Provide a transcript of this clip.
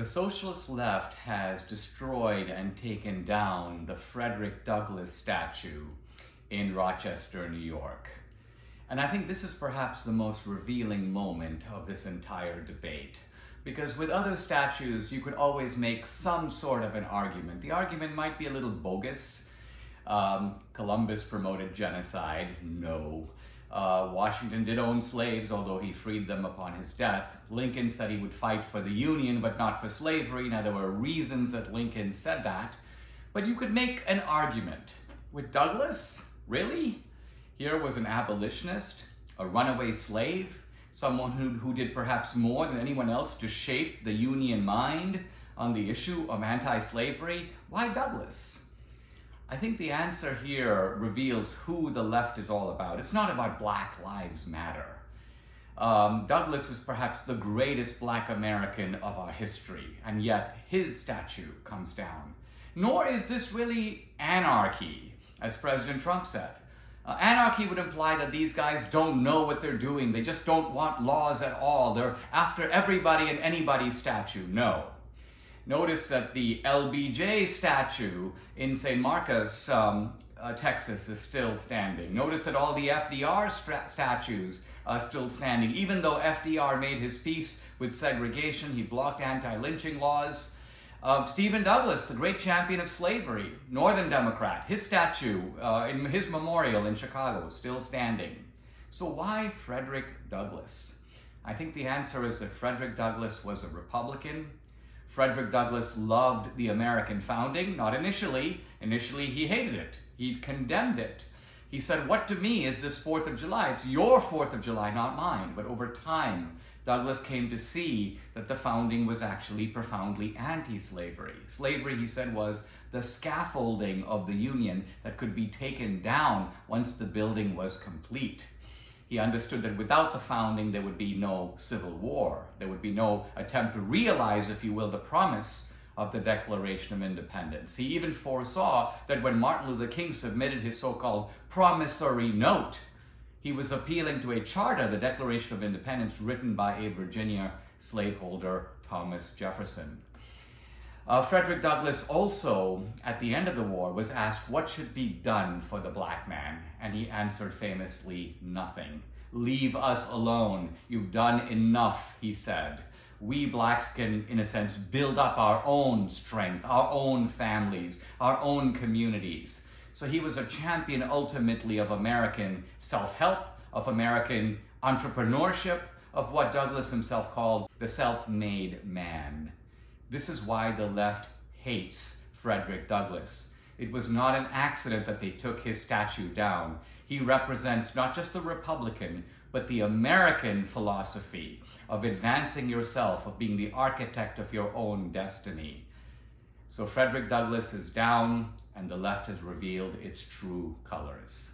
The socialist left has destroyed and taken down the Frederick Douglass statue in Rochester, New York. And I think this is perhaps the most revealing moment of this entire debate. Because with other statues, you could always make some sort of an argument. The argument might be a little bogus. Columbus promoted genocide. No. Washington did own slaves, although he freed them upon his death. Lincoln said he would fight for the Union, but not for slavery. Now, there were reasons that Lincoln said that. But you could make an argument. With Douglass? Really? Here was an abolitionist, a runaway slave, someone who did perhaps more than anyone else to shape the Union mind on the issue of anti-slavery. Why Douglass? I think the answer here reveals who the left is all about. It's not about Black Lives Matter. Douglass is perhaps the greatest Black American of our history, and yet his statue comes down. Nor is this really anarchy, as President Trump said. Anarchy would imply that these guys don't know what they're doing. They just don't want laws at all. They're after everybody and anybody's statue. No. Notice that the LBJ statue in San Marcos, Texas is still standing. Notice that all the FDR statues are still standing. Even though FDR made his peace with segregation, he blocked anti-lynching laws. Stephen Douglas, the great champion of slavery, Northern Democrat, his statue in his memorial in Chicago is still standing. So why Frederick Douglass? I think the answer is that Frederick Douglass was a Republican. Frederick Douglass loved the American founding, not initially. Initially, he hated it. He condemned it. He said, what to me is this 4th of July? It's your 4th of July, not mine. But over time, Douglass came to see that the founding was actually profoundly anti-slavery. Slavery, he said, was the scaffolding of the Union that could be taken down once the building was complete. He understood that without the founding, there would be no civil war. There would be no attempt to realize, if you will, the promise of the Declaration of Independence. He even foresaw that when Martin Luther King submitted his so-called promissory note, he was appealing to a charter, the Declaration of Independence, written by a Virginia slaveholder, Thomas Jefferson. Frederick Douglass also, at the end of the war, was asked what should be done for the black man, and he answered famously, nothing. Leave us alone. You've done enough, he said. We blacks can, in a sense, build up our own strength, our own families, our own communities. So he was a champion, ultimately, of American self-help, of American entrepreneurship, of what Douglass himself called the self-made man. This is why the left hates Frederick Douglass. It was not an accident that they took his statue down. He represents not just the Republican, but the American philosophy of advancing yourself, of being the architect of your own destiny. So Frederick Douglass is down, and the left has revealed its true colors.